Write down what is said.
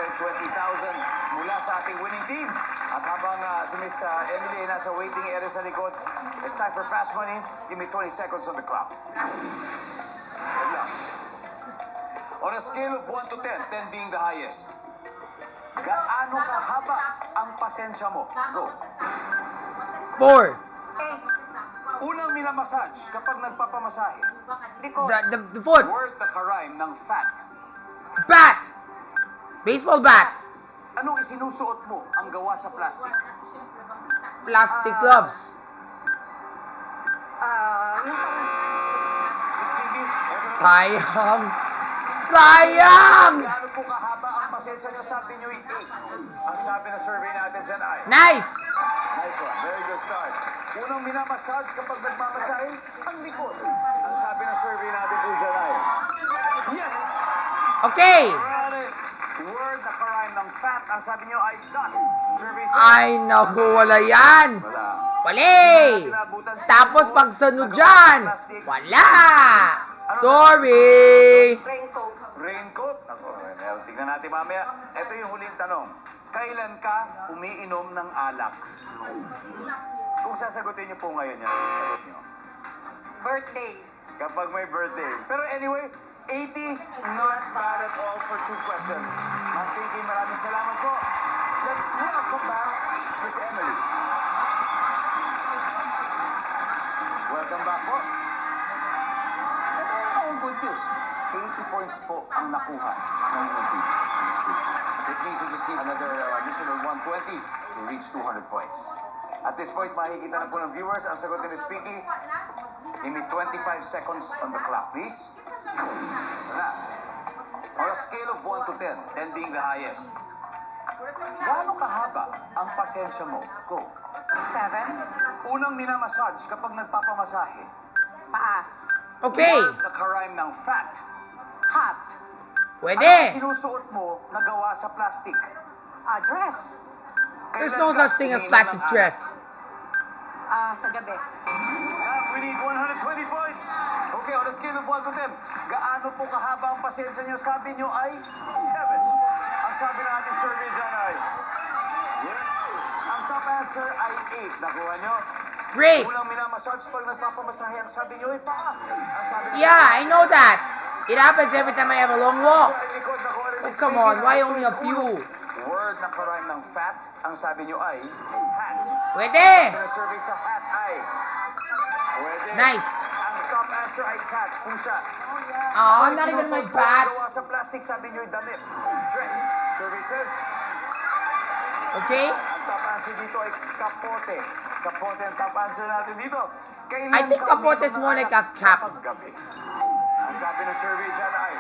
enjoy 20,000 mula sa ating winning team. At habang si Miss Emily ay nasa waiting area sa likod, it's time for fast money. Give me 20 seconds on the clock. Good luck. On a scale of 1 to 10, 10 being the highest, gaano kahaba ang pasensya mo? Go. 4. Unang minamassage kapag nagpapamasahe. The foot. Word na karime ng fat. Bat. Baseball bat. Anong isinusuot mo ang gawa sa plastic? Plastic gloves. Miss Bibi, Sayang. Sayang! gaano po kahaba ang pasensya niyo? Sabi niyo 8. Ang sabi na survey natin dyan ay... Nice. Nice one. Very good start. Unang minamassage kapag nagmamasahe, ang likod. Ang sabi ng survey natin po dyan ay... Yes! Okay. Got it. Word na karime ng fat. Ang sabi niyo ay dot. Survey says... Ay, naku, wala yan. Wala. Wali. Tapos pag sunod dyan, wala. Sorry. Raincoat? Ako, tingnan natin mamaya. Ito yung huling tanong. Kailan ka umiinom ng alak? Kung sasagutin niyo po ngayon yan, sagot niyo. Birthday. Kapag may birthday. Pero anyway, 80, not bad at all for 2 questions. Ma'am Pinky, maraming salamat po. Let's welcome back Miss Emily. Welcome back po. Ang good news, 80 points po ang nakuha ng inyong team in this group. It means you receive another additional 120 to reach 200 points. At this point, makikita na po ng viewers ang sagot ni Miss Pinky. Give me 25 seconds on the clock, please. Na. On a scale of 1 to 10, 10 being the highest, gaano kahaba ang pasensya mo? Go. 7. Unang minamassage kapag nagpapamasahe. Paa. Okay. Word na karime ng fat. Hat. Pwede. Ano sinusuot mo na gawa sa plastic? Dress. There's Kailan no ka such thing as umiinom plastic ng alak? dress. Sa gabi. We need 120 points. Okay, on a scale of 1 to 10, gaano po kahaba ang pasensya niyo? Sabi niyo ay 7. Ang sabi ng ating survey dyan ay... Ang top answer ay 8. Nakuha niyo? Great. Unang minamassage pag nagpapamasahe, ang sabi niyo ay paa. Ang sabi ng Yeah, I know that. It happens every time I have a long walk. Sa likod, nakuha rin Oh, ni come Stevie on. ng Why ating only a ulo. few? Word na karime ng fat, ang sabi niyo ay hat. Pwede. Sa survey sa hat ay... Pwede. Nice. Ang top answer ay cat, pusa. Oh, not even my bat. Gawa sa plastic, sabi niyo damit. Dress. Services. Okay. Ang top answer dito ay kapote. Kapote ang top answer natin dito. Kailan I think ka kapote is uminom more ng like a alak cap. kapag gabi? Ang sabi ng survey dyan ay